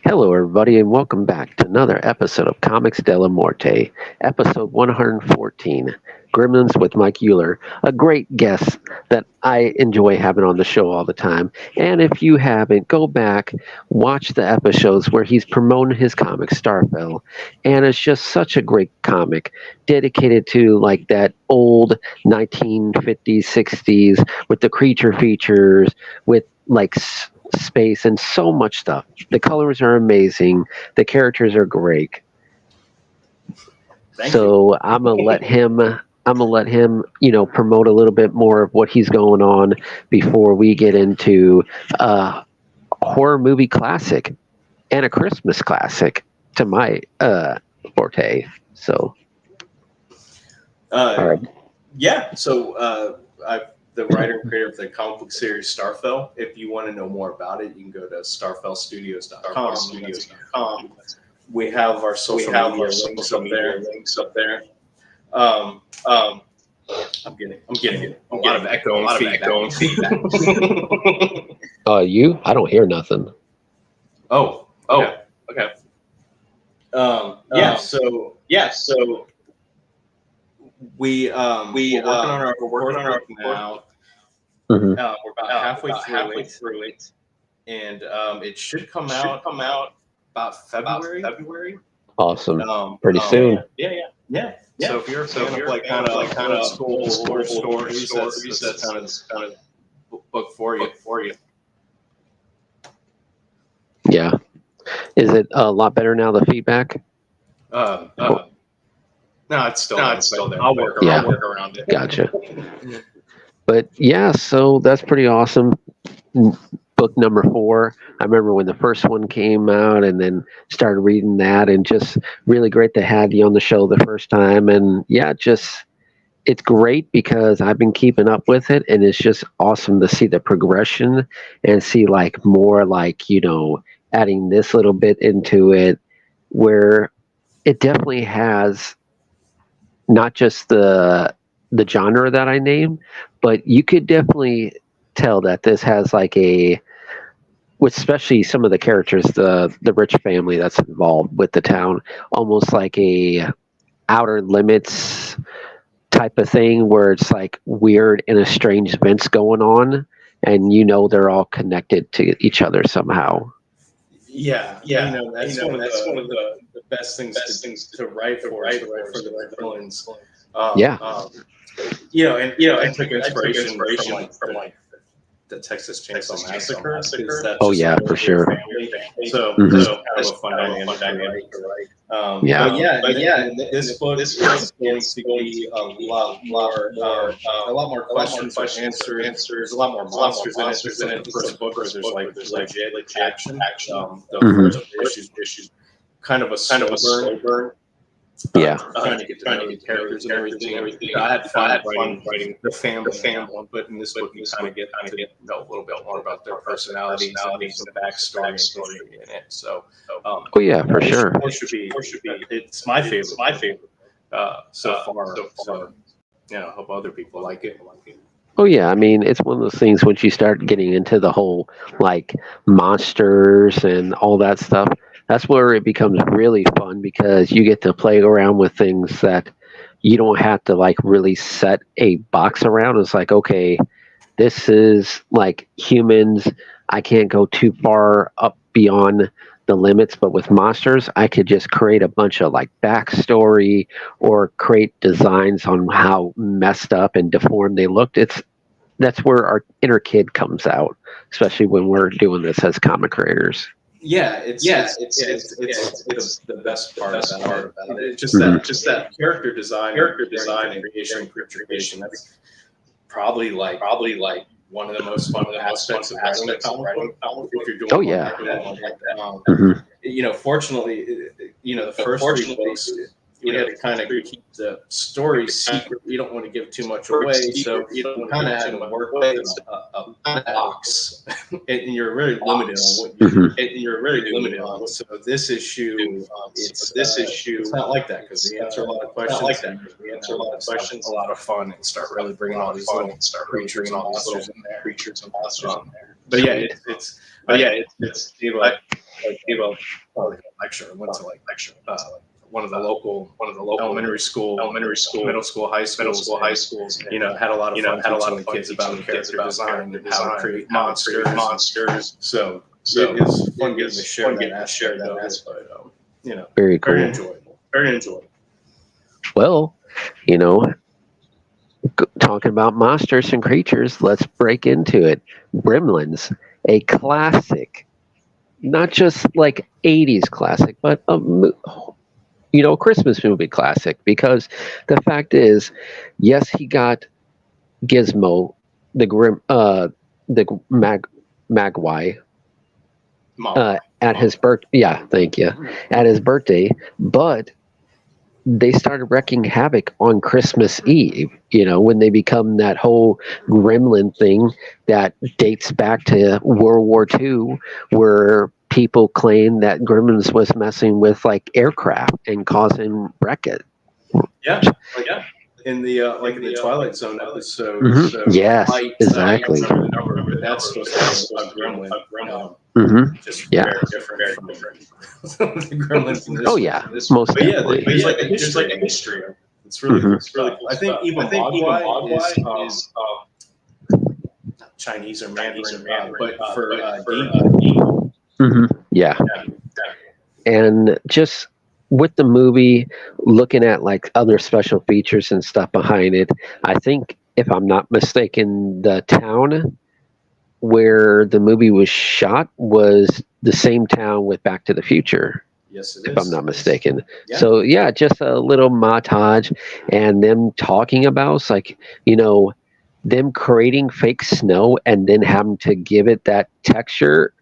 Hello, everybody, and welcome back to another episode of Comics Della Morte, episode 114, Gremlins with Mike Uhlir, a great guest that I enjoy having on the show all the time. And if you haven't, go back, watch the episodes where he's promoting his comic, Starfell. And it's just such a great comic, dedicated to like that old 1950s, 60s, with the creature features, with like space and so much stuff. The colors are amazing. The characters are great. Thank So you. I'm gonna let him, promote a little bit more of what he's going on before we get into a horror movie classic and a Christmas classic to my forte. So, all right. Yeah, so I'm the writer and creator of the comic book series Starfell. If you want to know more about it, you can go to starfellstudios.com. We have our social media links up there. I'm getting a lot of echo and feedback. You? I don't hear nothing. Okay. So we're working on our book now. Mm-hmm. We're about halfway through it, and it should come out about February. Awesome. Pretty soon. Yeah. So if you're a fan of kind of old stories, that's kind of book for you. Yeah. Is it a lot better now, the feedback? No, it's still there. I'll work around it. Gotcha. But yeah, so that's pretty awesome. Book number 4. I remember when the first one came out and then started reading that, and just really great to have you on the show the first time. And yeah, it's great because I've been keeping up with it, and it's just awesome to see the progression and see like more like, adding this little bit into it, where it definitely has not just the genre that I named, but you could definitely tell that this has like with especially some of the characters, the rich family that's involved with the town, almost like a outer limits type of thing where it's like weird and strange events going on, and they're all connected to each other somehow. Yeah. That's one of the best things to write for the villains. I took inspiration from the Texas Chainsaw Massacre. Oh yeah, for sure. So kind of a fun dynamic to write. This book is going to be a lot more questions and answers. There's a lot more monsters in it. The first book, there's like legit action. The first issues kind of a slow burn. Trying to get to know the characters and everything. I had fun writing the family one, but in this book you kind of get to know a little bit more about their personalities and some backstory in it. So, for sure. It's my favorite so far. So, I hope other people like it. Oh yeah, I mean, it's one of those things once you start getting into the whole like monsters and all that stuff, that's where it becomes really fun because you get to play around with things that you don't have to like really set a box around. It's like, okay, this is like humans. I can't go too far up beyond the limits, but with monsters, I could just create a bunch of like backstory or create designs on how messed up and deformed they looked. That's where our inner kid comes out, especially when we're doing this as comic creators. Yeah, it's the best part about it. It's just that character design and creation. That's probably like one of the most fun aspects of writing a comic book. If you're doing fortunately, the first 3 books, we had to kind of keep the story secret. You don't want to give too much away, so you don't kind of had to work with a box, and you're really limited on. So this issue, it's not like that because we answer a lot of questions. A lot of fun and start really bringing all these little creatures and monsters in there. but yeah, it's lecture. I went to one of the local elementary school, middle school, high schools. You know, had a lot of fun teaching the kids about character design and how to create monsters. So it is fun getting to share that aspect. You know, Very cool. Very enjoyable. Well, you know, talking about monsters and creatures, let's break into it. Gremlins, a classic, not just like 80s classic, but Christmas movie classic. Because the fact is, yes, he got Gizmo, the Magwai, at his birth. Yeah, thank you. At his birthday, but they started wreaking havoc on Christmas Eve, when they become that whole gremlin thing that dates back to World War II, where people claim that gremlins was messing with like aircraft and causing wreckage. Yeah. In the in the Twilight Zone episode. Mm-hmm. So yes, exactly. That's supposed to be a gremlin. Just very different from the gremlins in this. Oh yeah, most definitely. There's like a history. It's really cool. I think even Mogwai is Chinese or Mandarin, but for yeah. And just with the movie, looking at like other special features and stuff behind it, I think, if I'm not mistaken, the town where the movie was shot was the same town with Back to the Future. Yes, if I'm not mistaken. Yeah. So yeah, just a little montage and them talking about it's like, them creating fake snow and then having to give it that texture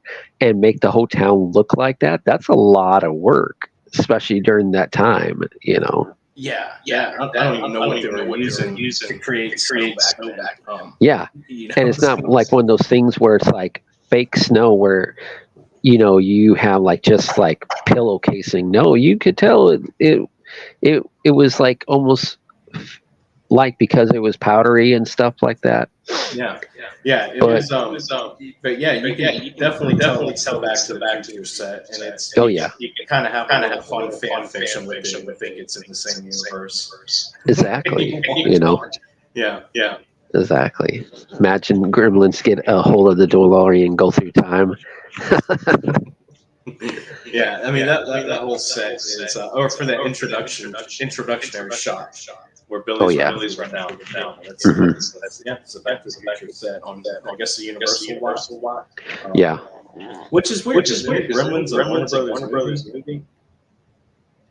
and make the whole town look like that. That's a lot of work, especially during that time, Yeah. I don't even know what they were using to create snow back then. Yeah. And it's not like one of those things where it's like fake snow where, you have like just like pillow casing. No, you could tell it was like almost like because it was powdery and stuff like that. Yeah. It was. But yeah, you can definitely tell back to your set, and it's. You kind of have fun fan fiction with it. I think it's in the same universe. Exactly. Yeah. Exactly. Imagine Gremlins get a hold of the DeLorean and go through time. Yeah, I mean that whole set is, or for the introductionary shot where Billy's right now. That's it's a Back to the Future set on that. I guess the Universal lot. Yeah. Which is weird. Gremlins a Warner Brothers movie.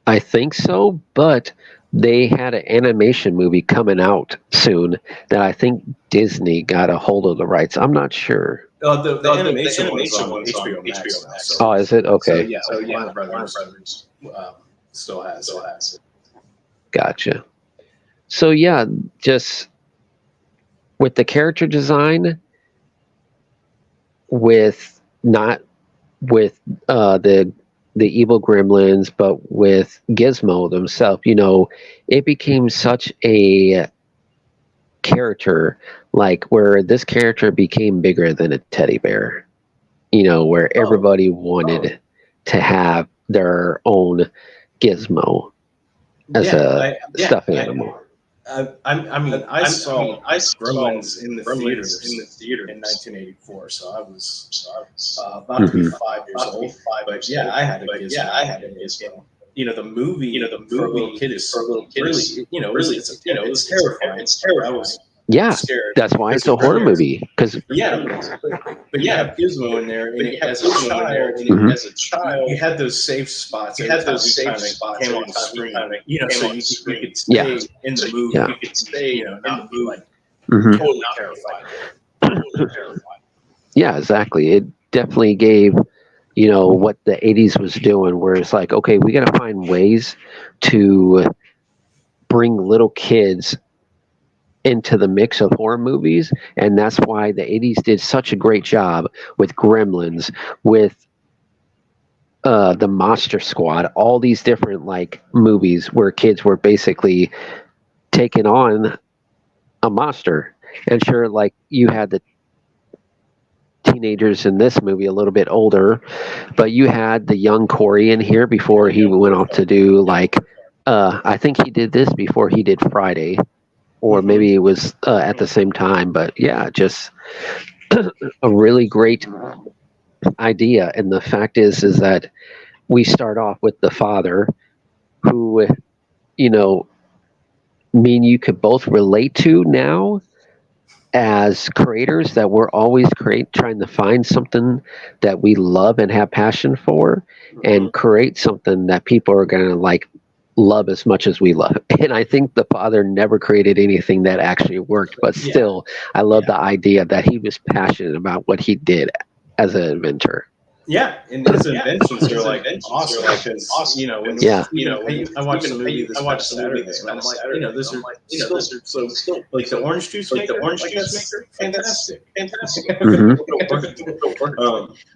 I think so, but they had an animation movie coming out soon that I think Disney got a hold of the rights. I'm not sure. The animation one's on HBO Max now. So, is it? Okay. So Warner Brothers still has it. Gotcha. So yeah, just with the character design, with not with the evil gremlins, but with Gizmo themselves, it became such a character, like where this character became bigger than a teddy bear, where everybody wanted to have their own Gizmo as a stuffed animal. I saw Gremlins in the theater in 1984, so I was about to be 5 years old. But yeah, I had a Gizmo. The movie for a little kid is really, it's terrifying. It's terrifying. I was scared. That's why it's a horror movie. Because but yeah, Gizmo in there, and as a child, you had those safe spots. You had those safe spots came on the screen. So you could stay in the movie. You could stay, in the movie, totally terrified. Yeah, exactly. It definitely gave, what the 80s was doing, where it's like, okay, we got to find ways to bring little kids into the mix of horror movies, and that's why the 80s did such a great job with Gremlins, with the Monster Squad, all these different like movies where kids were basically taking on a monster. And sure, like you had teenagers in this movie, a little bit older, but you had the young Corey in here before he went off to do like, I think he did this before he did Friday, or maybe it was at the same time. But yeah, just a really great idea. And the fact is that we start off with the father, who, you know, me and you could both relate to now as creators, that we're always trying to find something that we love and have passion for, and create something that people are going to like love as much as we love. And I think the father never created anything that actually worked, but still, I love the idea that he was passionate about what he did as an inventor. Yeah, and his inventions are like awesome because you know when I watched the movie this past Saturday, and I'm like, those are so like the orange juice maker, fantastic.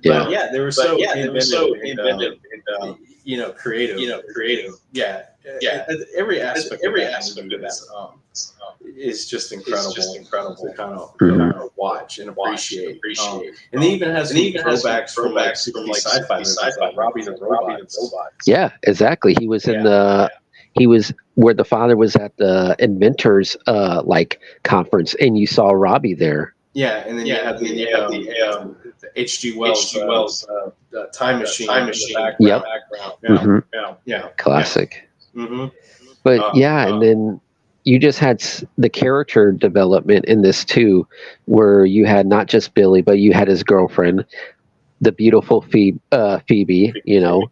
But yeah, they were so inventive and creative. Yeah. Every aspect of that is just incredible to kind of watch and appreciate. And he even has throwbacks from like sci-fi, like Robbie the Robot. Yeah, exactly. He was in he was where the father was at the inventors like conference, and you saw Robbie there. Yeah, and then you have the H.G. Wells time machine in the background. Yeah. Classic. But and then you just had the character development in this too, where you had not just Billy, but you had his girlfriend, the beautiful Phoebe. You know,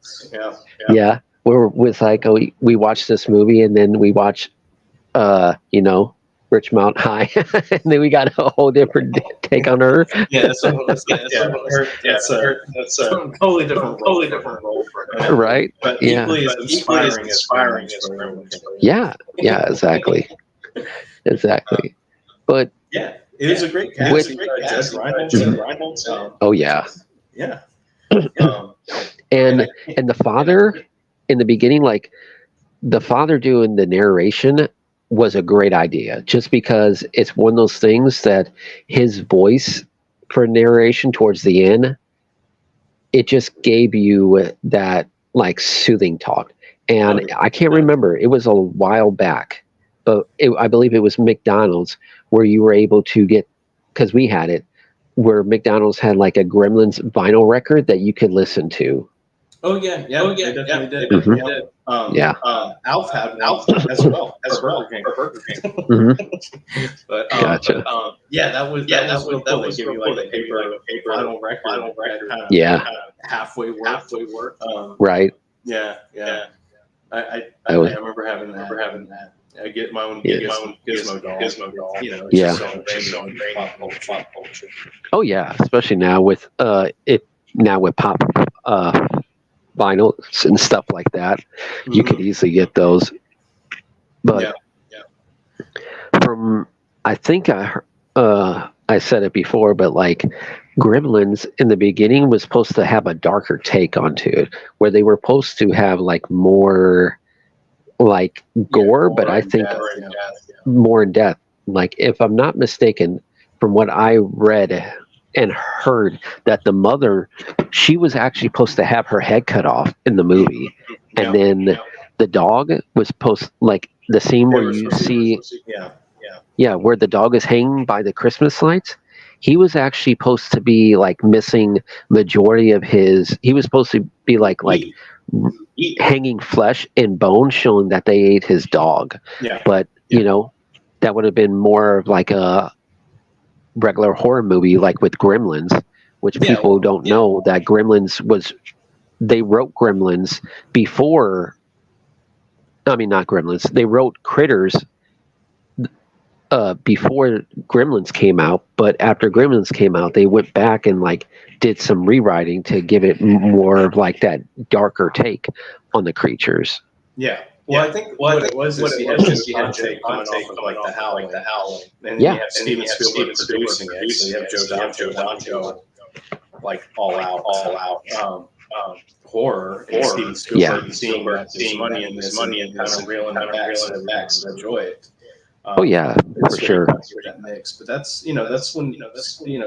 We're with like, we watched this movie, and then we watch, Richmond High, and then we got a whole different take on her. That's a totally different role for her. Right? But equally as inspiring as Yeah, exactly. But yeah, it was a great cast. Judge Reinhold. Oh yeah. Yeah. And the father in the beginning, like the father doing the narration was a great idea, just because it's one of those things that his voice for narration towards the end, it just gave you that like soothing talk. And I can't remember, it was a while back, but I believe it was McDonald's where you were able to get, because we had it, where McDonald's had like a Gremlins vinyl record that you could listen to. Oh yeah, they definitely did. Alf had one as well as Burger King. But gotcha. That was real cool. They give you like a paper vinyl record, kind of halfway work. Right. Yeah. I remember having that. I get my own Gizmo doll. You know, it's just so great pop culture. Oh yeah, especially now with pop vinyls and stuff like that, you could easily get those. But from, I think I said it before, but like Gremlins in the beginning was supposed to have a darker take onto it, where they were supposed to have like more like gore, but I think more in depth. Like, if I'm not mistaken, from what I read and heard, that the mother, she was actually supposed to have her head cut off in the movie, and then the dog was supposed, like the scene where you see, where the dog is hanging by the Christmas lights, he was actually supposed to be like missing majority of his. He was supposed to be like hanging flesh and bone, showing that they ate his dog. But that would have been more of like a regular horror movie, like with Gremlins, which people don't know that Gremlins was, they wrote Gremlins before, I mean, not Gremlins, they wrote Critters before Gremlins came out, but after Gremlins came out, they went back and like did some rewriting to give it more of like that darker take on the creatures. Well, I think what it was is you had Jay coming off of like the Howling, and then you have Steven Spielberg producing it, so you have Joe Dante like all out horror, and Steven Spielberg seeing that there's money in this and kind of reeling it back so that we enjoy it. Oh yeah, for sure. That mix, but that's when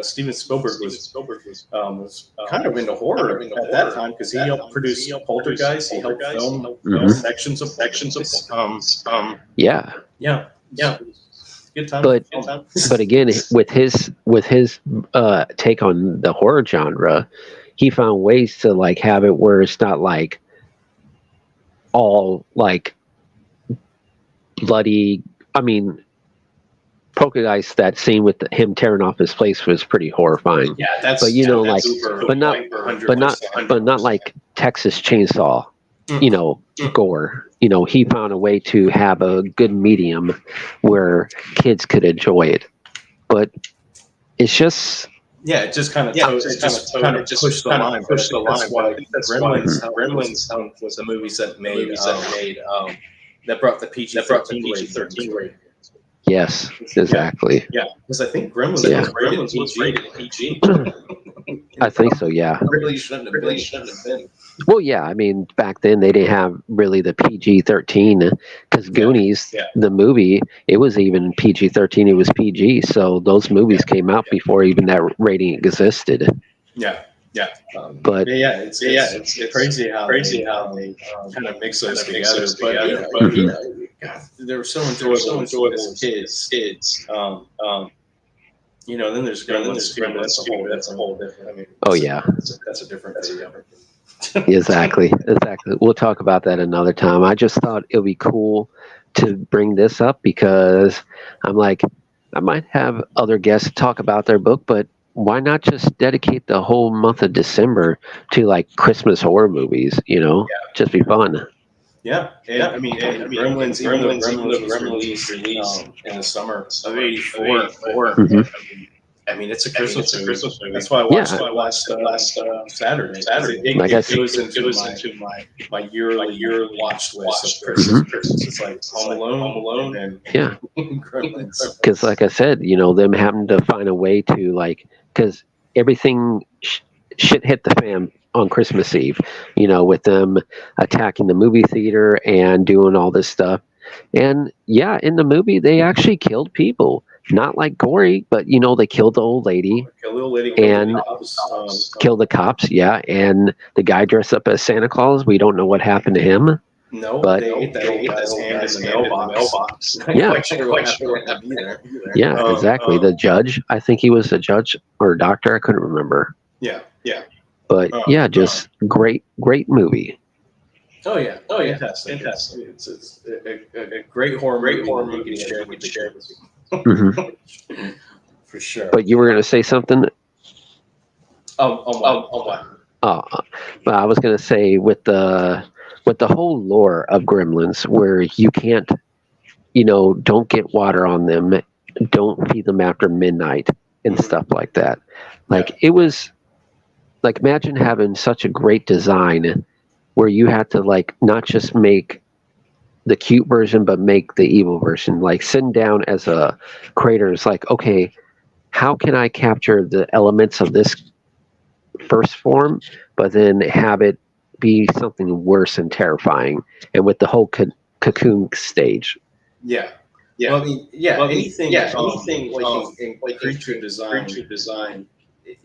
Steven Spielberg was kind of into horror at that time because he helped produce Poltergeist. He helped film sections of Poltergeist. Yeah. Good time. But again, with his take on the horror genre, he found ways to like have it where it's not like all like bloody. I mean, Poltergeist, that scene with him tearing off his face was pretty horrifying. Yeah, that's but like, but not like Texas Chainsaw, gore. He found a way to have a good medium where kids could enjoy it. But it's just. Yeah, it just kind of pushed the line. That's why Gremlins was the movies that made that brought the PG-13 rating. Yes, exactly. Yeah, because I think Gremlins was rated PG. I think so. Yeah. Really shouldn't have been. Well, yeah. I mean, back then they didn't have really the PG-13 because Goonies, the movie, it was even PG-13. It was PG. So those movies came out before even that rating existed. Yeah. But it's crazy how they kind of mix those together. But God, they were so enjoyable as kids. Then there's Gremlins. That's a whole different. I mean, that's a different video. Exactly. We'll talk about that another time. I just thought it would be cool to bring this up because I'm like, I might have other guests talk about their book, but why not just dedicate the whole month of December to like Christmas horror movies? Just be fun. Yeah, I mean, Gremlins was released in the summer of '84. I mean, it's a Christmas movie. That's why I watched last Saturday. Like it goes into my yearly watch list of Christmas. It's like Home Alone, and Gremlins. Because, like I said, them having to find a way to because everything shit hit the fan on Christmas Eve, with them attacking the movie theater and doing all this stuff. And in the movie, they actually killed people. Not like gory, but they killed the old lady, and killed the cops. Yeah, and the guy dressed up as Santa Claus. We don't know what happened to him. No, but they ate that hand in the mailbox. Yeah, exactly. The judge, I think he was a judge or a doctor. I couldn't remember. Yeah. But just great movie. Oh yeah, fantastic. It's a great horror movie to share with you. For sure. But you were going to say something? What? But I was going to say with the whole lore of Gremlins, where you can't, don't get water on them, don't feed them after midnight and stuff like that. It was like, imagine having such a great design where you had to not just make the cute version, but make the evil version. Sitting down as a creator is okay, how can I capture the elements of this first form, but then have it be something worse and terrifying? And with the whole cocoon stage. Yeah. Well, I mean, anything like creature design.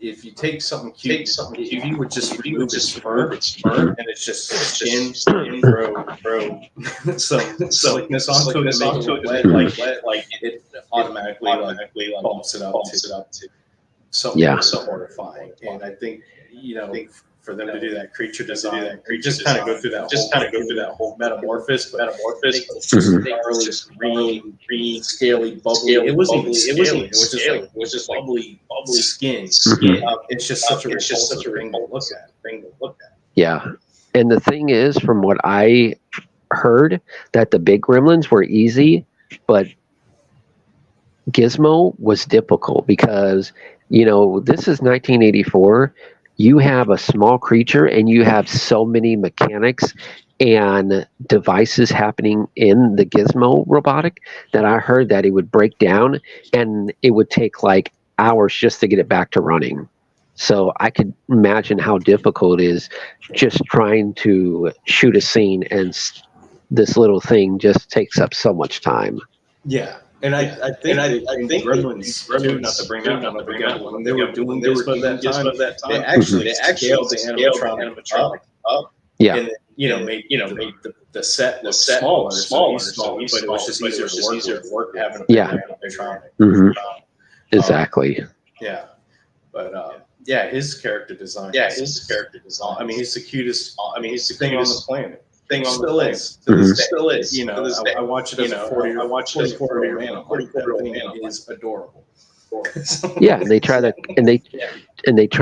If you take something cute, if you would just remove its fur, and it's just skin, throw some slickness onto it, like it automatically bumps it up to something so horrifying. And I think for them to do that creature design, just kind of go through that whole metamorphosis, green, scaly, bubbly. It wasn't even scaly. It was just bubbly skin. It's just such a thing to look at. Yeah, and the thing is, from what I heard, that the big Gremlins were easy, but Gizmo was difficult because this is 1984. You have a small creature and you have so many mechanics and devices happening in the Gizmo robotic that I heard that it would break down and it would take hours just to get it back to running. So I could imagine how difficult it is just trying to shoot a scene, and this little thing just takes up so much time. Yeah. And I think Gremlins too, not to bring that one up again, when they were doing Gizmo at that time, they actually scaled the animatronic up. Yeah. And made the set look smaller, but it was just easier to work with having a big animatronic. Exactly. Yeah. But his character design. I mean, he's the cutest. He's the thing on the planet. Still is. I watch it as a 44-year-old man. That thing is adorable. Yeah, and they tried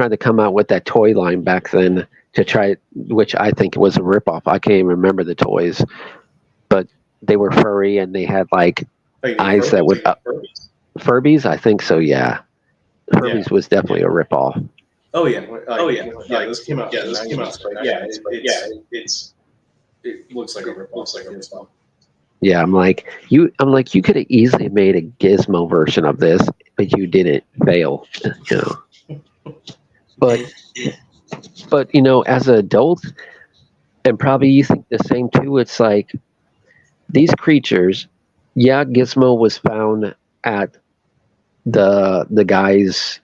to come out with that toy line back then to try, which I think was a ripoff. I can't even remember the toys, but they were furry and they had like eyes that would Furbies. I think so. Yeah, Furbies was definitely a ripoff. Oh yeah. This came out. It looks like a ripoff. Yeah, I'm like you could have easily made a Gizmo version of this, but you didn't. Fail, But as an adult, and probably you think the same too. It's like these creatures. Yeah, Gizmo was found at the guy's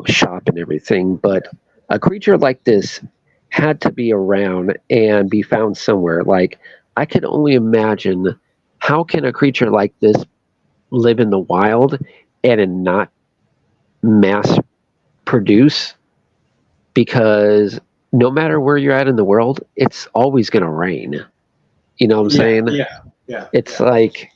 shop and everything, but a creature like this had to be around and be found somewhere. Like, I could only imagine, how can a creature like this live in the wild and not mass produce? Because no matter where you're at in the world, it's always going to rain. You know what I'm saying? Yeah. It's like,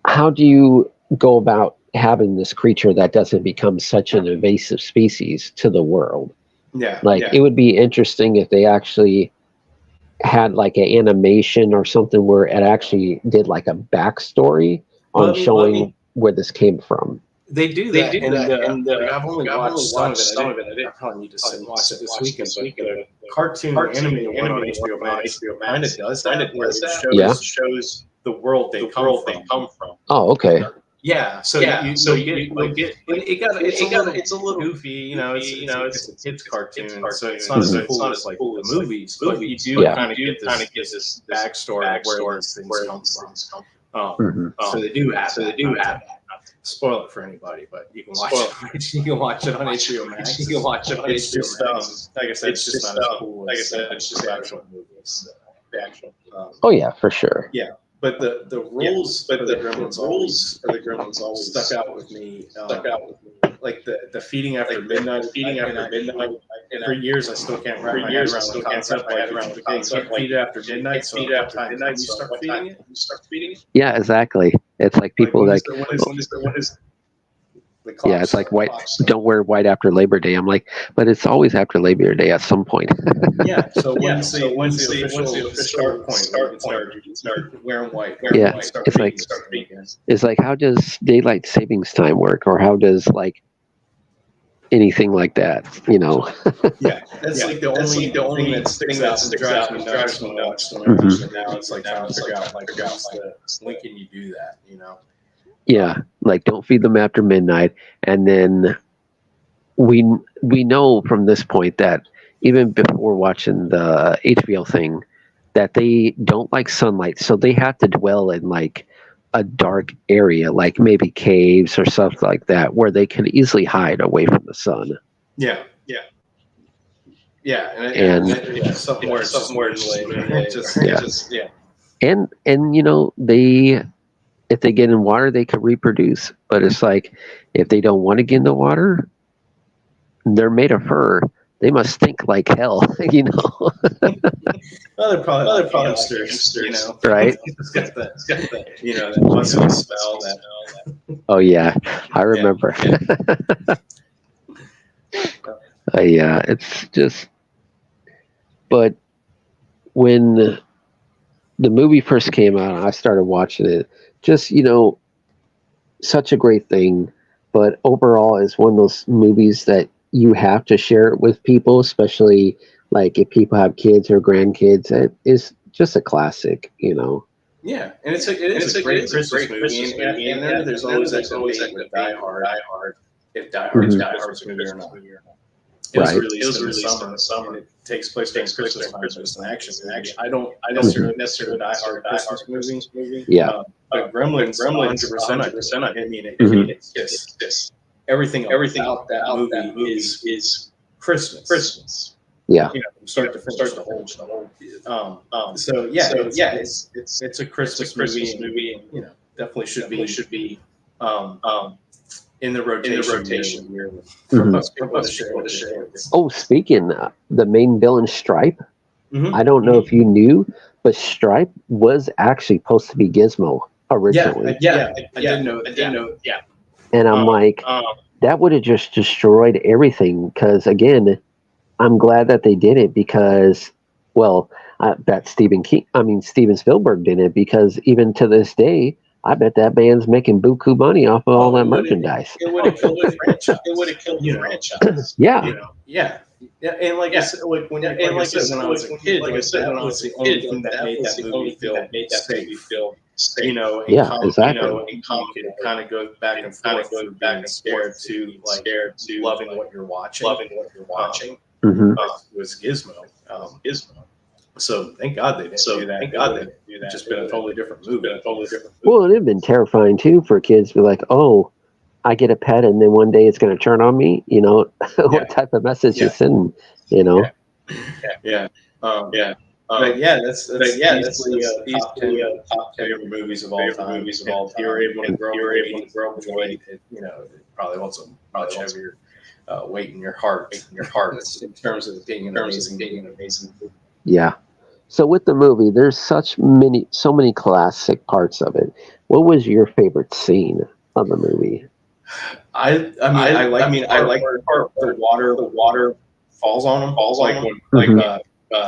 how do you go about having this creature that doesn't become such an invasive species to the world? It would be interesting if they actually had like an animation or something where it actually did like a backstory on showing where this came from. They do that, and I've only watched some of it. I probably need to sit and watch it this weekend. But the cartoon animated one on HBO Max kind of does that, where it shows the world they come from. Oh, okay. Yeah, so it's a little goofy, it's a kids cartoon, so it's not as cool as like the movies, but you do kind of get this backstory of where these things come from. So they do have that. Spoil it for anybody, but you can watch it. You can watch it on HBO Max. It's just like I said, it's just not as cool as the actual movies. Oh yeah, for sure. Yeah. But the rules for the Gremlins always stuck out with me. Like the feeding after midnight. And for years, I still can't wrap my head around the concept. Like, feed after midnight. So you start feeding it. Yeah, exactly. It's like people what is yeah, it's like white. Don't wear white after Labor Day. I'm like, but it's always after Labor Day at some point. Yeah. So when's the official start point? You can start wearing white. It's like, how does daylight savings time work, or how does like anything like that? Yeah, that's like the only thing that sticks out and drives me nuts when I watch it now. It's like trying to figure out when can you do that? Yeah, like don't feed them after midnight. And then we know from this point that even before watching the HBO thing, that they don't like sunlight, so they have to dwell in like a dark area, like maybe caves or something like that, where they can easily hide away from the sun. Yeah. And somewhere And if they get in water, they can reproduce. But it's like, if they don't want to get in the water, they're made of fur. They must stink like hell, Well, they're probably hamsters, right? It's got that musky smell. Oh yeah, I remember. Yeah, it's just. But when the movie first came out, I started watching it. Just, such a great thing. But overall, it's one of those movies that you have to share it with people, especially like if people have kids or grandkids. It is just a classic, Yeah, and it is a great Christmas movie. And there's always that debate with Die Hard, if Die Hard is a Christmas movie or not. It was Right. released in the summer. And it takes place during Christmas time. So it's an action movie. I don't necessarily die-hard Christmas movie. Yeah. But Gremlins, 100%. I mean, it's just everything about that movie is Christmas. Yeah. From start to finish, the whole. So it's a Christmas movie. And, definitely should be in the rotation here. For most people to share. Oh, speaking the main villain Stripe. Mhm. I don't know if you knew, but Stripe was actually supposed to be Gizmo originally. I didn't know. Yeah. And I'm like, that would have just destroyed everything. Because again, I'm glad that they did it because, well, that Steven Spielberg did it because even to this day, I bet that band's making buku money off of all that merchandise. It would have killed the franchise. Yeah. Yeah, and like I said, when I was a kid, that was the only thing that made that movie feel safe. Exactly. You could kind of go back and forth through being scared to loving what you're watching. Was Gizmo. So thank God they didn't do that. It's just been a totally different movie. Well, it'd have been terrifying too for kids to be like, oh, I get a pet and then one day it's going to turn on me. What type of message is sending? But that's easily top 10 favorite movies of all time. If you're able to grow up with weight, it probably holds a much heavier weight in your heart. In terms of being an amazing movie. Yeah. So with the movie, there's so many classic parts of it. What was your favorite scene of the movie? I like the part where the water falls on him.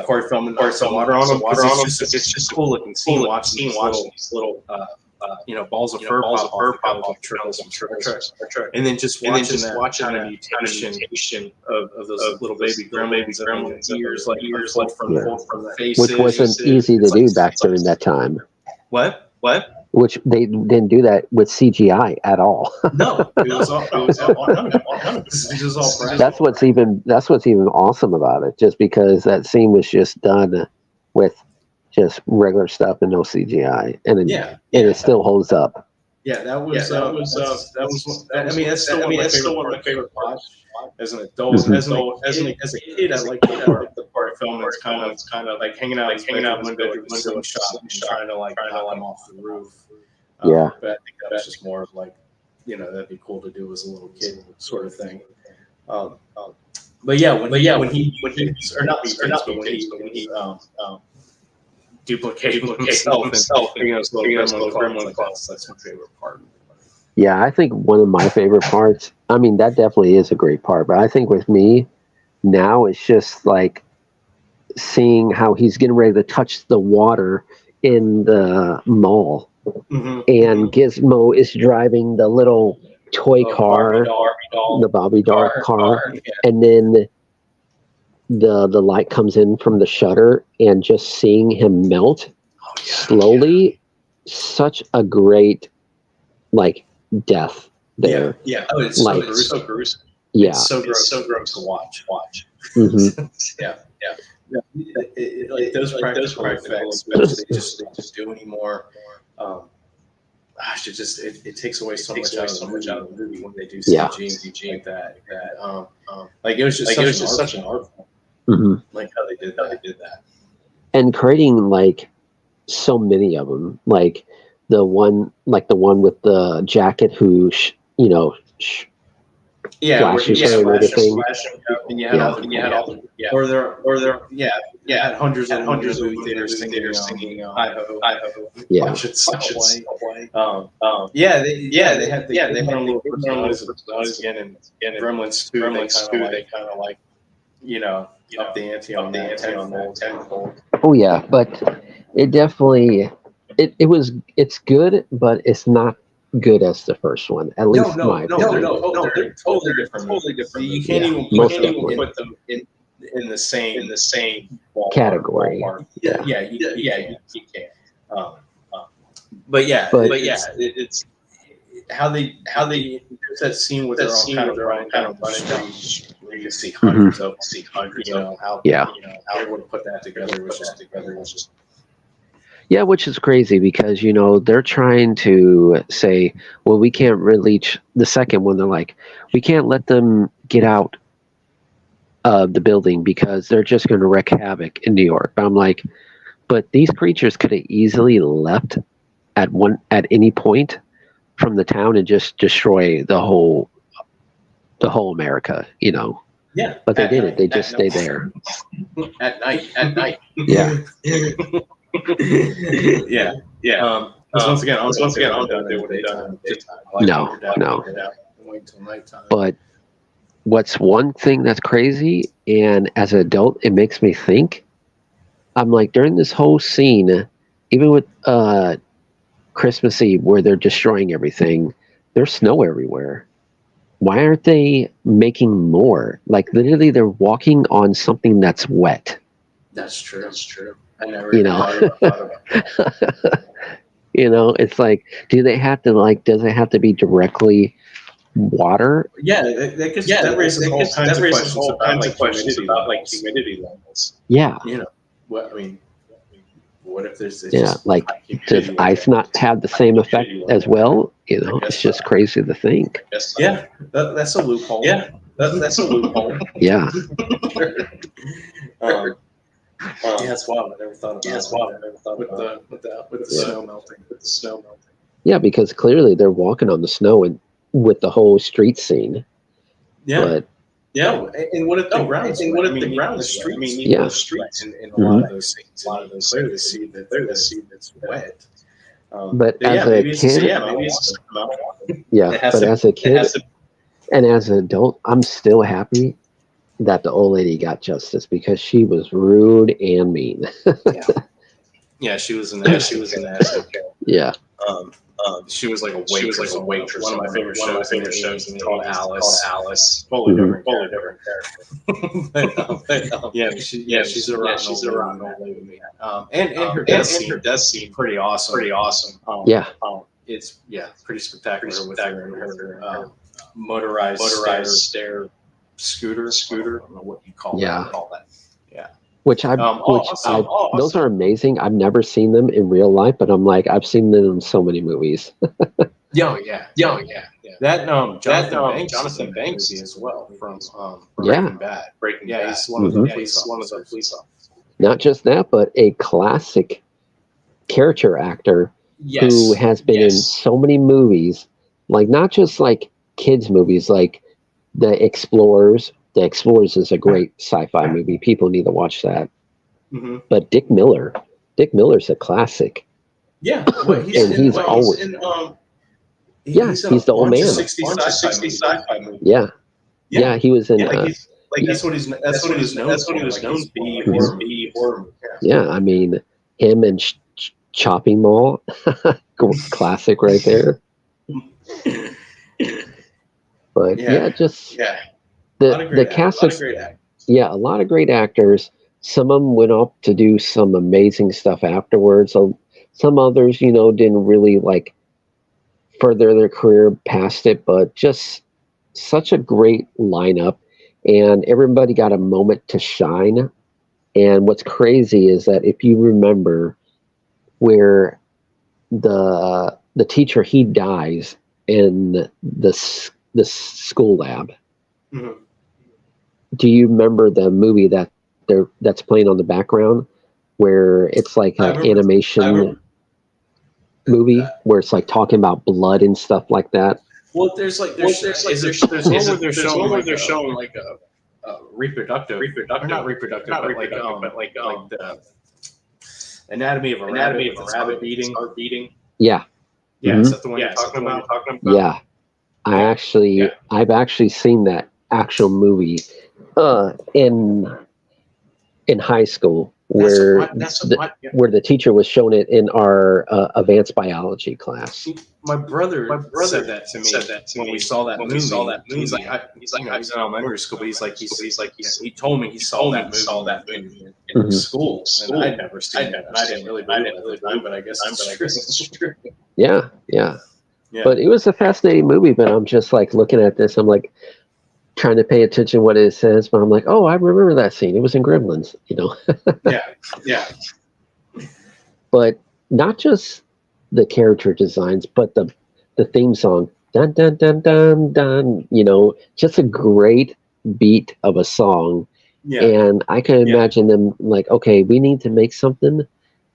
Corey Feldman pours some water on him. It's just cool looking scene. Watching these little balls of fur pop off trickles, and then just watching that mutation of those little baby gremlins, ears from the face, which wasn't easy to do back during that time. What? Which they didn't do that with CGI at all. No, it was all practical. That's what's even awesome about it. Just because that scene was just done with just regular stuff and no CGI, and it still holds up. Yeah, that was. That's still one of my favorite parts. As an adult, as a kid, I like the part film that's kind of like hanging out one bedroom window shop and trying to knock him off the roof. But I think that was just more of like, that'd be cool to do as a little kid sort of thing. When he duplicated himself and gremlin class, that's my favorite part. Yeah, I think one of my favorite parts, that definitely is a great part, but I think with me now it's just like seeing how he's getting ready to touch the water in the mall. Mm-hmm. And Gizmo is driving the little toy car, the Bobby doll car, and then the light comes in from the shutter and just seeing him melt slowly, such a great death there. It's so gruesome. Yeah, it's so gross to watch. Mm-hmm. Those practical effects, they just do anymore. It takes away so much out of the movie when they do CG like that. It was just such an art form. Mm-hmm. Like how they did that, and creating so many of them, like the one with the jacket who flashes her and everything. And you had all hundreds of movie theaters singing "Hi Ho, Hi Ho." Yeah, they had a little personalities again, and Gremlins 2. They kind of up the ante on that tenfold. Oh yeah, but it definitely it's good, but it's not good as the first one. At least my opinion. No, they're totally different. You can't even put them in the same category. You can't. It's how they that scene with their own kind of you can see hundreds of how Yeah. how they would put that together was just Yeah, which is crazy because, they're trying to say, well, we can't release the second one. They're like, we can't let them get out of the building because they're just going to wreak havoc in New York. But I'm like, but these creatures could have easily left at any point from the town and just destroy the whole America, Yeah. But they didn't. They just stayed there. At night. Yeah. Yeah. Once again, I don't know they would have done daytime. No. Wait till nighttime. But what's one thing that's crazy, and as an adult, it makes me think, I'm like, during this whole scene, even with Christmas Eve, where they're destroying everything, there's snow everywhere. Why aren't they making more? Like, literally, they're walking on something that's wet. That's true. I never thought about that. It's like, does it have to be directly water? Yeah, that raises all kinds of questions about humidity levels. Yeah. What I mean, what if there's does ice not have the same effect as well? It's just crazy to think. Yeah, that's a loophole. Yeah, that's a loophole. Yeah. Yeah, that's wild. I never thought about with the snow melting. Yeah, because clearly they're walking on the snow and with the whole street scene. Yeah. But, and what if the ground? The streets in a lot of those scenes. A lot of those clearly see that's wet. But as a kid, but as a kid and as an adult, I'm still happy that the old lady got justice because she was rude and mean. Yeah, she was an asshole. Yeah. She was like a waitress. One of my favorite shows called Alice. Totally different character. She's a rotten old lady. And her death scene pretty awesome. It's pretty spectacular with her motorized stair scooter. I don't know what you call that. Yeah. Which those are amazing. I've never seen them in real life, but I'm like, I've seen them in so many movies. Yeah. That Jonathan Banks as well from Breaking Bad. He's one of the police officers. Not just that, but a classic character actor who has been in so many movies, like not just like kids movies, like The Explorers. The Explorers is a great sci-fi movie. People need to watch that. Mm-hmm. But Dick Miller's a classic. Yeah, he's always he's the old man. 60 sci-fi movie. Yeah, he was in. That's what he was known to be. Yeah, I mean, him and Chopping Mall, classic right there. But the cast of a lot of great actors. Some of them went up to do some amazing stuff afterwards. So some others, didn't really like further their career past it, but just such a great lineup, and everybody got a moment to shine. And what's crazy is that if you remember where the teacher, he dies in the school lab. Mm-hmm. Do you remember the movie that's playing on the background, where it's like an animation movie where it's like talking about blood and stuff like that? Well, there's one where they're showing like a reproductive, not reproductive, but like the anatomy of a rabbit beating. Yeah. Yeah, mm-hmm. Is that the one you're talking about? Yeah. I've actually seen that actual movie in high school, where the teacher was showing it in our advanced biology class. My brother said that to me when we saw that movie. He's like, I was in elementary school, but he told me he saw that movie in school, and I'd never seen it. And I didn't really believe it, but I guess it's true. Yeah. But it was a fascinating movie. But I'm just like looking at this, I'm like, trying to pay attention to what it says, but I'm like, oh, I remember that scene. It was in Gremlins, you know. Yeah. But not just the character designs, but the theme song, dun dun dun dun dun. You know, just a great beat of a song. Yeah. And I can imagine them like, okay, we need to make something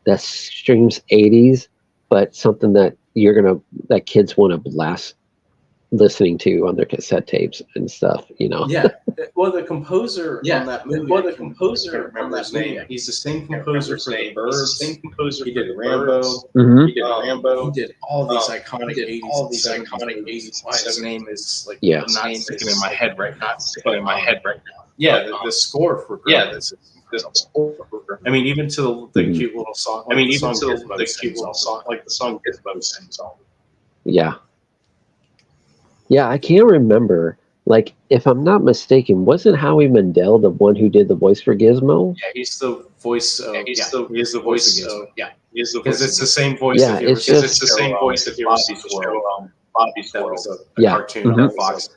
that streams 80s, but something that that kids want to blast listening to on their cassette tapes and stuff, you know. Yeah. Well, the composer on that movie, I can't remember his name. He's the same composer for The Birds. He did Rambo. Mm-hmm. He did Rambo. He did all these iconic 80s. Why his name is like not sticking in my head right now. Yeah, the score for Gremlins. I mean, even to the cute little song. Like the song gets about the same song. Yeah. Yeah, I can't remember. Like, if I'm not mistaken, wasn't Howie Mandel the one who did the voice for Gizmo? Yeah, he's the voice of. He is the voice of Gizmo. Because it's the same voice. Yeah, it's the same voice if you ever see Bobby's World. That was a cartoon on Fox.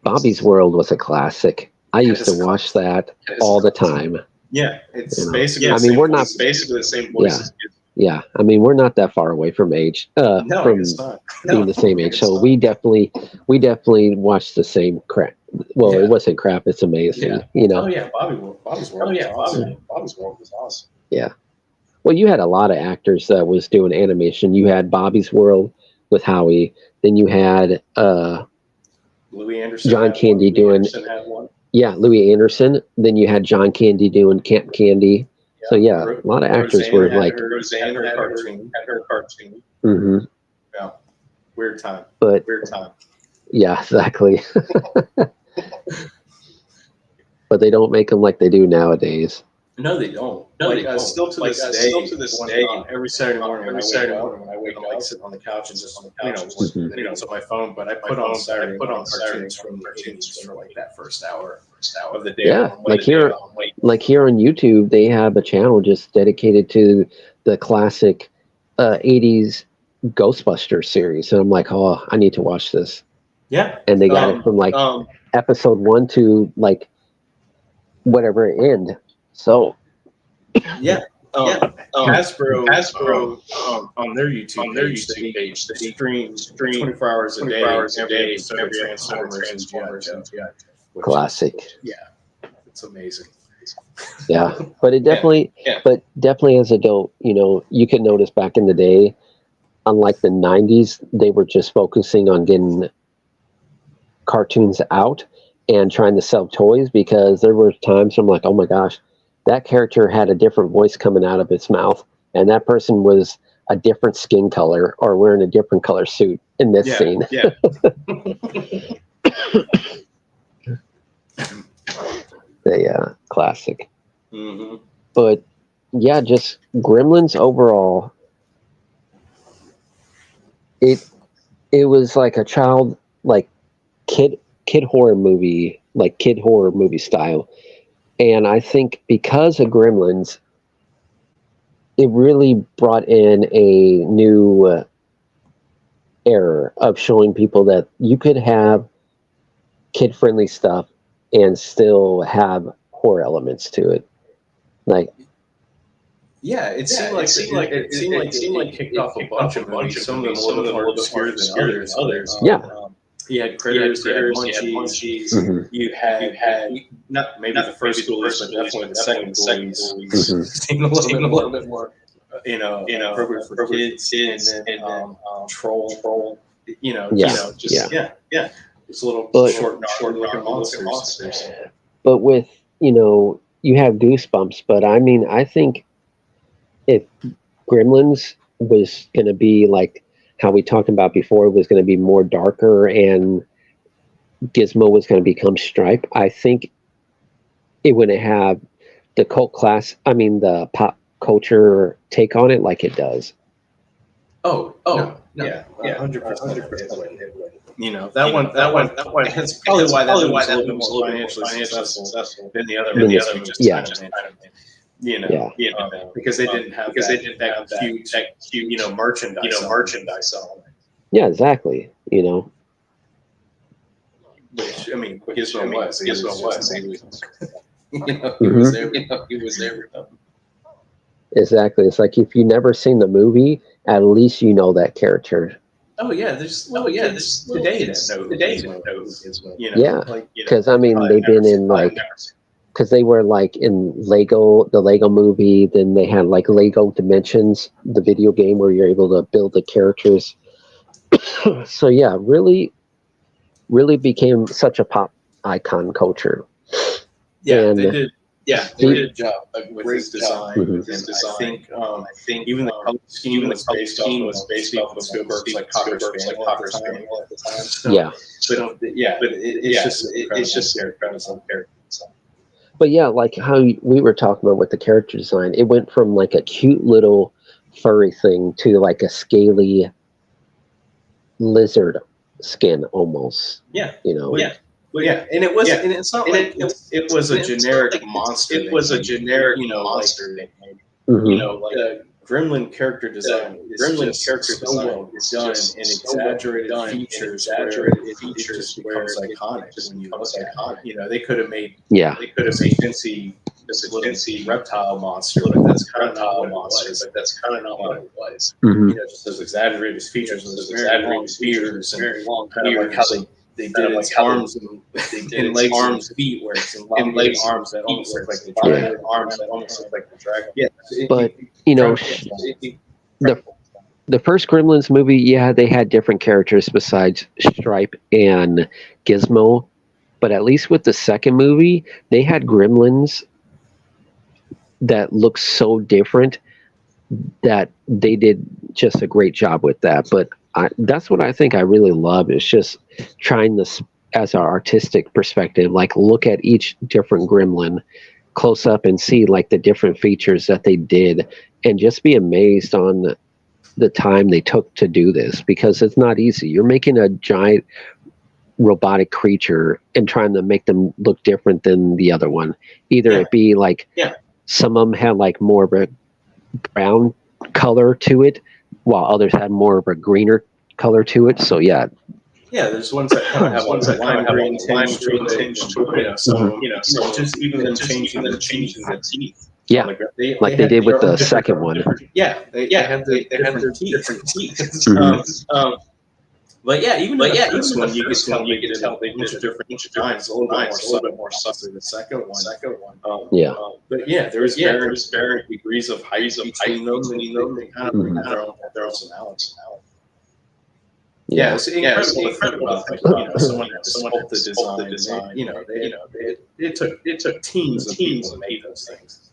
Bobby's World was a classic. I used to watch that all the time. Yeah, it's basically. I mean, we're not basically the same voice. Yeah, I mean, we're not that far away from age. From being the same age, so we definitely watched the same crap. Well, it wasn't crap; it's amazing, you know. Oh yeah, Bobby's World. Bobby's World was awesome. Yeah. Well, you had a lot of actors that was doing animation. You had Bobby's World with Howie. Then you had Louis Anderson. John Candy doing. Had one. Yeah, Louis Anderson. Then you had John Candy doing Camp Candy. So yeah, a lot of actors were like. Roseanne had her cartoon. Mm-hmm. Yeah, weird time. Yeah, exactly. But they don't make them like they do nowadays. No, they don't. Still to this day, every Saturday morning when I wake up, I sit on the couch and just on my phone. But I put on cartoons from the 80s for like that first hour of the day. Yeah, like here on YouTube, they have a channel just dedicated to the classic 80s Ghostbusters series. And I'm like, oh, I need to watch this. Yeah, and they got it from like episode 1 to like whatever end. So Hasbro on their YouTube page, they stream 24 hours a day every episode of Transformers and GI. Classic. Yeah, it's amazing. Yeah, but it definitely, as adult, you know, you can notice back in the day, unlike the 90s, they were just focusing on getting cartoons out and trying to sell toys, because there were times I'm like, oh my gosh, that character had a different voice coming out of its mouth, and that person was a different skin color or wearing a different color suit in this scene. Yeah. Classic. Mm-hmm. But yeah, just Gremlins overall. It was like a child, like kid horror movie style. And I think because of Gremlins, it really brought in a new era of showing people that you could have kid-friendly stuff and still have horror elements to it. Like, it seemed like it kicked off a bunch of movies. Some of them a little more obscure than others. Yeah. You had Critters, you had Munchies. Mm-hmm. You had not maybe the first Ghoulies, but definitely the second Ghoulies. Mm-hmm. Seemed a little bit more, appropriate for kids. And then Troll. It's a little short looking monsters. But with, you have Goosebumps, but I mean, I think if Gremlins was going to be like how we talked about before, it was going to be more darker and Gizmo was going to become Stripe, I think it wouldn't have the the pop culture take on it like it does. No, 100%. That one. That's probably why that was a little bit more financially successful than the other. Because they didn't have that huge merchandise on it. Yeah, exactly. Which I mean, Gizmo was. He was. He was there. Exactly. It's like if you've never seen the movie, at least you know that character. Oh yeah, there's today Gizmo. Yeah, because I mean they've been in like, because they were like in the Lego movie. Then they had like Lego Dimensions, the video game where you're able to build the characters. So yeah, really became such a pop icon culture. Yeah, and they did. Yeah, they did a job with his design. I think even the color scheme was based off of Spielberg's like Cocker Spaniel at the time. So, yeah, it's just incredible character. But yeah, like how we were talking about with the character design, it went from like a cute little furry thing to like a scaly lizard skin almost. Yeah, And it was, and it's not like it was a generic monster. It was a generic monster. The Gremlin character design is well done and exaggerated features where it just becomes iconic when you look at it. They could have made fancy reptile monster, but that's kind of not what it was. Just those exaggerated features, those exaggerated features, and very long, kind of like how they did its arms and legs, arms, feet, where it's in legs, arms that almost look like the dragon, arms that almost look like the dragon. Yeah, but the first Gremlins movie, they had different characters besides Stripe and Gizmo, but at least with the second movie, they had Gremlins that looked so different that they did just a great job with that. But that's what I think I really love, is just trying this as an artistic perspective, like look at each different Gremlin close up and see like the different features that they did, and just be amazed on the time they took to do this, because it's not easy. You're making a giant robotic creature and trying to make them look different than the other one. Either it be like some of them had like more of a brown color to it, while others had more of a greener color to it. So there's ones that kind of have a lime green tinge to it. So just even them changing the teeth. Yeah, like they did with the second one. They had their different teeth. But even this one, you can tell they did different designs, a little bit more subtle. The second one. But there was varying degrees of height between them. They kind of had their own personality. It's incredible to think about. Someone helped the design. It took teams of people to make those things.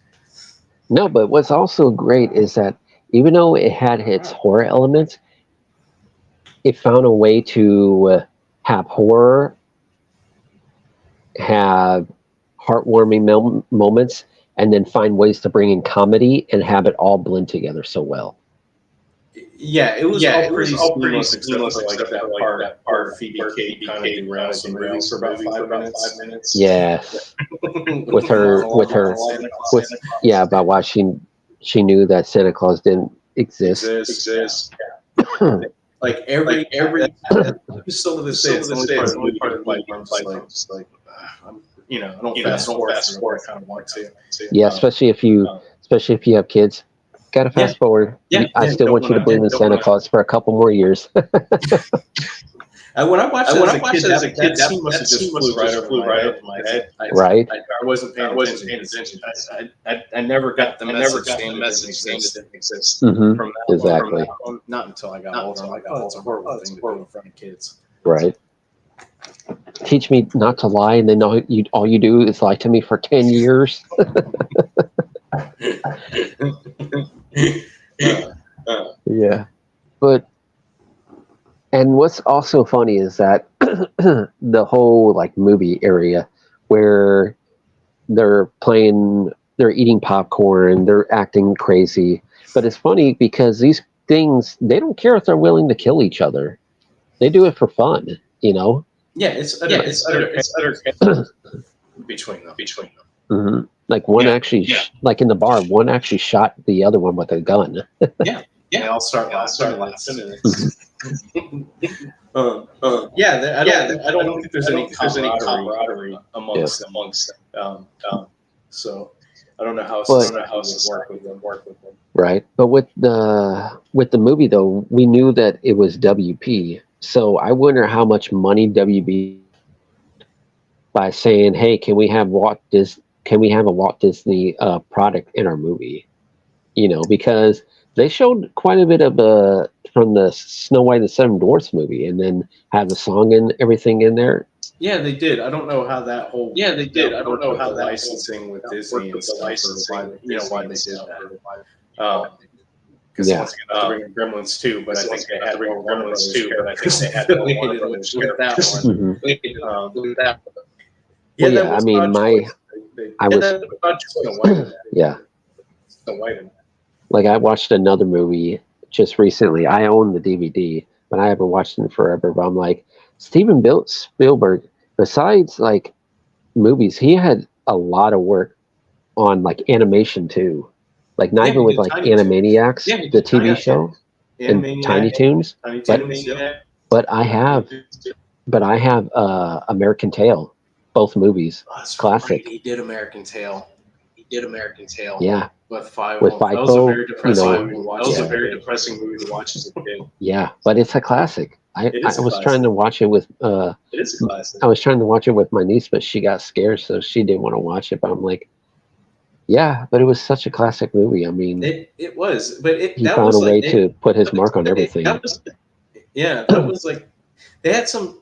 No, but what's also great is that even though it had its horror elements, it found a way to have horror, have heartwarming moments, and then find ways to bring in comedy and have it all blend together so well. It was all pretty seamless except that part Phoebe kind of derails the movie for about 5 minutes. Yeah, about why she knew that Santa Claus didn't exist. Like every still to this day, it's the only part of the movie I don't fast forward. I kind of want to. Yeah, especially if you have kids. Gotta fast forward. I still want you to believe in Santa Claus for a couple more years. When I watched it as a kid, that scene must have just flew right over my head. Right. I wasn't paying attention. I never got the message that didn't exist. Mm-hmm. Exactly. Not until I got older. I'm like, it's a horrible thing to do in front of kids. Right. Teach me not to lie, and then all you do is lie to me for 10 years. Yeah. But and what's also funny is that the whole like movie area where they're eating popcorn, they're acting crazy. But it's funny because these things, they don't care if they're willing to kill each other. They do it for fun, It's utter between them. Mm-hmm. Like one actually, like in the bar, one actually shot the other one with a gun. I'll start laughing. I don't think there's any camaraderie amongst them. So I don't know how society would work with them. Right. But with the movie though, we knew that it was WP. So I wonder how much money WB by saying, "Hey, can we have a Walt Disney product in our movie?" You know, because they showed quite a bit of from the Snow White and the Seven Dwarfs movie, and then have the song and everything in there. Yeah, they did. I don't know how that whole I don't know how that licensing with Disney and stuff, why they did that. Because once again, not to bring in Gremlins 2, but I think they had Gremlins 2, but I think they had with that one. I mean, I was yeah. Snow White. Like I watched another movie just recently. I own the DVD, but I haven't watched it in forever. But I'm like, Steven Spielberg, besides like movies, he had a lot of work on like animation too. Like not even with like Animaniacs, the TV show, and Tiny Toons. But I have American Tail, both movies, classic. Right. He did American Tail. Yeah. With Five. With That was a FICO, very depressing you know, movie to watch. That was a very depressing movie to watch as a kid. Yeah, but it's a classic. I was trying to watch it with It is a classic. I was trying to watch it with my niece, but she got scared, so she didn't want to watch it. But I'm like, yeah, but it was such a classic movie. I mean, it was, but he found a way to put his mark on everything. That was like they had some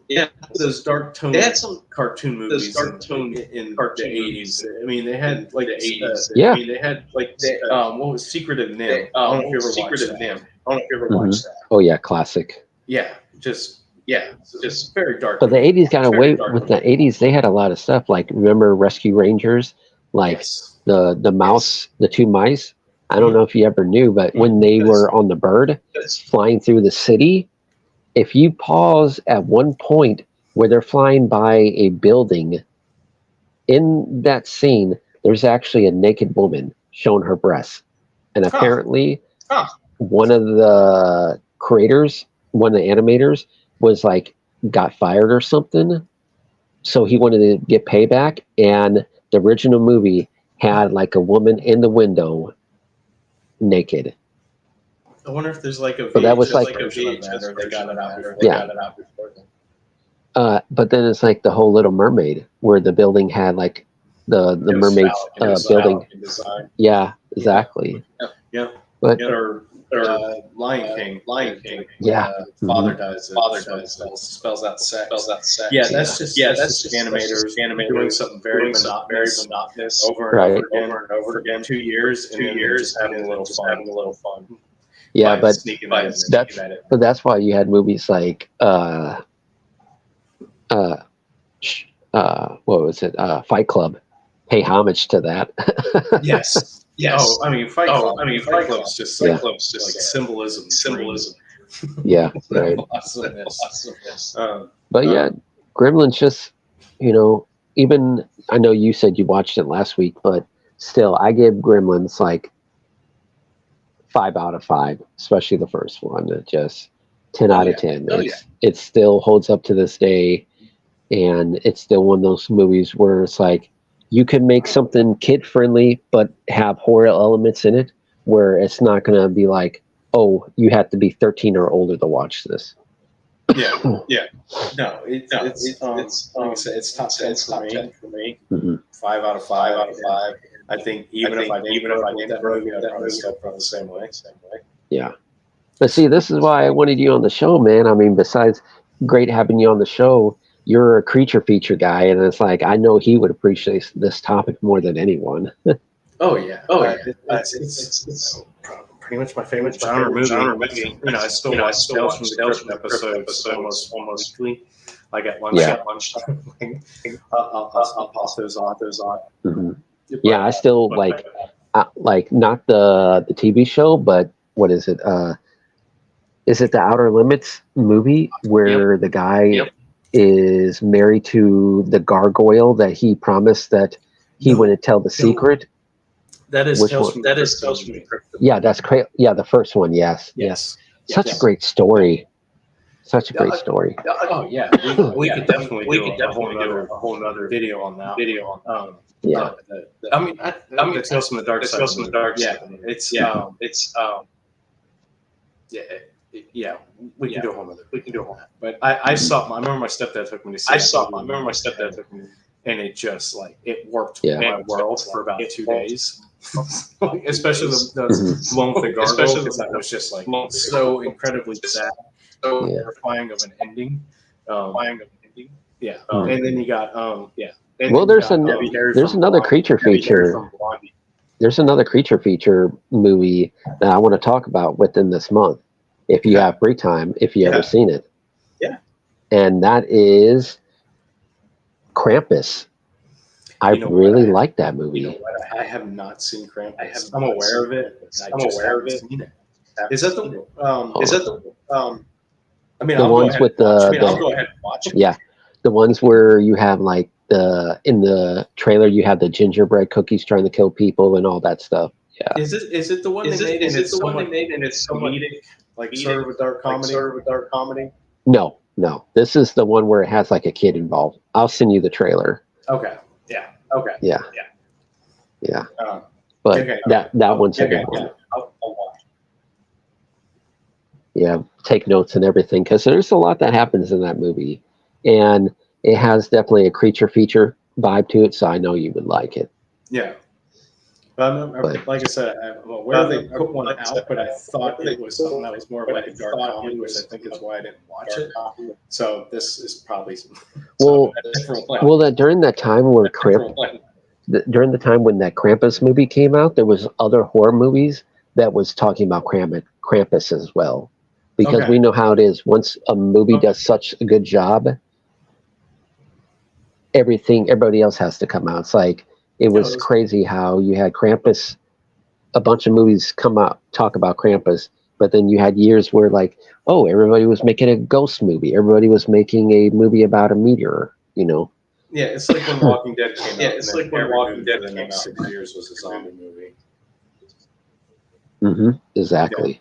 those dark tone. They had some cartoon movies in the 80s. I mean, they had like the 80s. Yeah. I mean, they had like what was Secret of Nim? I don't know if you ever watched that. Oh yeah, classic. Yeah, just very dark. But the 80s got away with the 80s. They had a lot of stuff. Like remember Rescue Rangers? Like the mouse, the two mice. I don't know if you ever knew, but when they were on the bird flying through the city, if you pause at one point where they're flying by a building, in that scene, there's actually a naked woman showing her breasts. And apparently, one of the creators, one of the animators, was like, got fired or something. So he wanted to get payback. And the original movie had like a woman in the window naked. I wonder if there's like a But that was like or they got it out before then. But then it's like the whole Little Mermaid, where the building had like the mermaid's building. Yeah, exactly. Yeah. But or Lion King. Yeah. Father dies. Spells out sex. Yeah, that's just animators doing something very monotonous over and over again. 2 years, just having a little fun. Yeah, but that's why you had movies like what was it? Fight Club. Pay homage to that. Yes. Oh, I mean, Fight Club's just like symbolism. Yeah, right. Awesomeness. But yeah, Gremlins just, even I know you said you watched it last week, but still, I give Gremlins like 5 out of 5, especially the first one. It just 10 out of 10. It still holds up to this day, and it's still one of those movies where it's like you can make something kid friendly but have horror elements in it, where it's not going to be like, oh, you have to be 13 or older to watch this. Yeah. No, it's like I said, it's top 10 for me. Mm-hmm. 5 out of 5. I think even if I didn't that movie, I'd probably still feel the same way. Yeah. But see, this is why I wanted you on the show, man. I mean, besides great having you on the show, you're a creature feature guy, and it's like I know he would appreciate this topic more than anyone. Oh yeah. It's pretty much my favorite genre movie. I still watch Tales from the Crypt episodes almost weekly. Like at lunchtime. I'll pass those on. Mm-hmm. Yeah, I still like not the TV show, but what is it? Is it the Outer Limits movie where the guy is married to the gargoyle that he promised that he wouldn't tell the secret? That is Tales from the Crypt. Yeah, that's great. Yeah, the first one. Yes. Such a great story. Such a great story. Oh yeah, we could definitely do a whole nother video on that. Yeah. I mean, the Tales from the Dark Side. Yeah, it's yeah, we can do a whole nother. But I remember my stepdad took me to see. And it just it warped my world for about 2 days. Especially the one with the gargoyle, because that was just so incredibly sad, so horrifying of an ending. Yeah, and then you got Well, there's another creature feature. There's another creature feature movie that I want to talk about within this month, if you have free time, if you ever seen it. Yeah. And that is Krampus. I really like that movie. I have not seen Krampus. I'm aware of it. I just haven't seen it. Is that the? I mean, the ones with I'll go ahead and watch it. Yeah, the ones where you have in the trailer you have the gingerbread cookies trying to kill people and all that stuff. Yeah. Is it the one they made and it's comedic, sort of a dark comedy? No. This is the one where it has a kid involved. I'll send you the trailer. Okay. Yeah. But that one's a good one. I'll watch. Yeah, take notes and everything, because there's a lot that happens in that movie, and it has definitely a creature feature vibe to it, so I know you would like it. Yeah. But like I said, I'm aware they put one out, but I thought it was something that was more of a dark comedy, which I think is why I didn't watch it. So this is probably during that time where during the time when that Krampus movie came out, there was other horror movies that was talking about Krampus as well, because we know how it is. Once a movie does such a good job, everybody else has to come out. It's it was crazy how you had Krampus, a bunch of movies come out, talk about Krampus, but then you had years where everybody was making a ghost movie. Everybody was making a movie about a meteor, Yeah, it's like when Walking Dead came out. Yeah, it's like when Walking Dead came out. 6 years was a zombie movie. Mm-hmm. Exactly.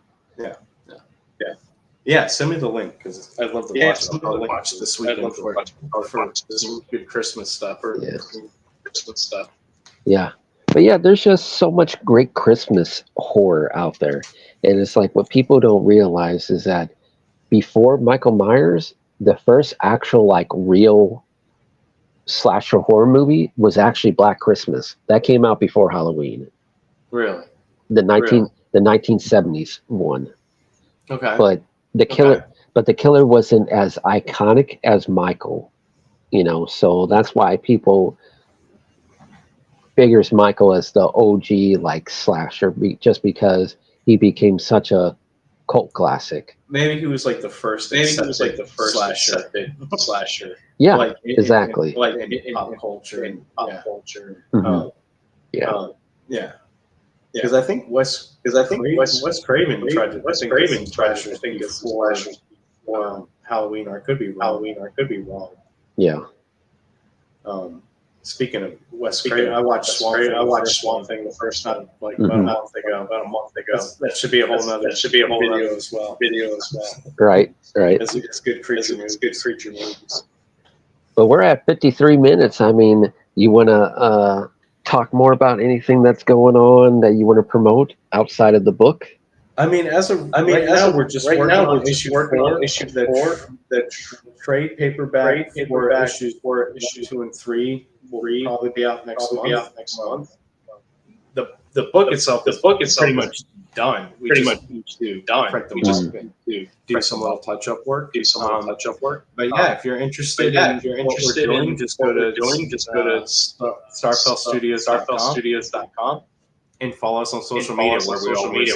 Yeah, send me the link, because I'd love to watch it. I'll probably watch this weekend for some good Christmas stuff. Yeah. But yeah, there's just so much great Christmas horror out there. And it's what people don't realize is that before Michael Myers, the first actual real slasher horror movie was actually Black Christmas. That came out before Halloween. Really? The 1970s one. Okay. But the killer wasn't as iconic as Michael, so that's why people figures Michael as the OG slasher, just because he became such a cult classic. Maybe he was the first slasher. Yeah, exactly. In pop culture. Mm-hmm. Yeah. Because I think Wes Craven tried to slasher before Halloween, or I could be wrong. Yeah. Speaking of Wes Craven, I watched Swamp Thing the first time about a month ago. That should be a whole nother video as well. Right. It's good creature movies. But we're at 53 minutes. I mean, you want to talk more about anything that's going on that you want to promote outside of the book? I mean, now we're just working on issue 4, the trade paperback for issues 2 and 3 will probably be out next month. The book itself is pretty much done. We just need to print them to do some little touch-up work. But yeah, if you're interested in what we're doing, just go to starfellstudios.com and follow us on social media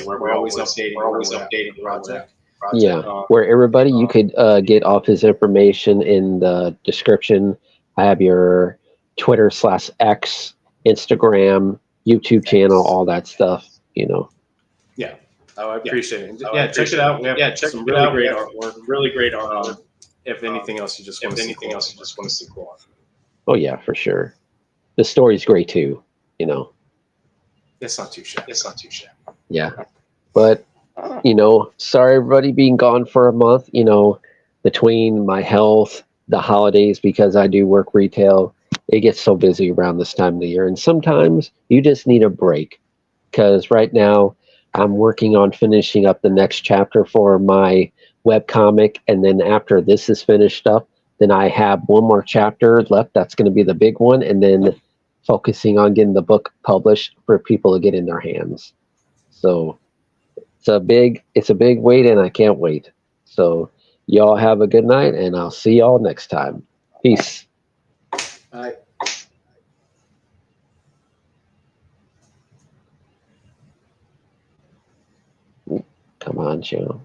where we're always updating the project. Yeah, where everybody, you could get off his information in the description. I have your Twitter/X, Instagram, YouTube channel, all that stuff, Yeah. Oh, I appreciate it. Yeah, check it out. We have some really great artwork. If anything else, you just want to see cool. Oh yeah, for sure. The story's great too, It's not too shabby. Yeah. But, sorry everybody being gone for a month, between my health, the holidays, because I do work retail, it gets so busy around this time of the year. And sometimes you just need a break. Because right now I'm working on finishing up the next chapter for my webcomic. And then after this is finished up, then I have one more chapter left. That's going to be the big one. And then focusing on getting the book published for people to get in their hands. So it's a big wait, and I can't wait. So y'all have a good night, and I'll see y'all next time. Peace. I Come on, Joe.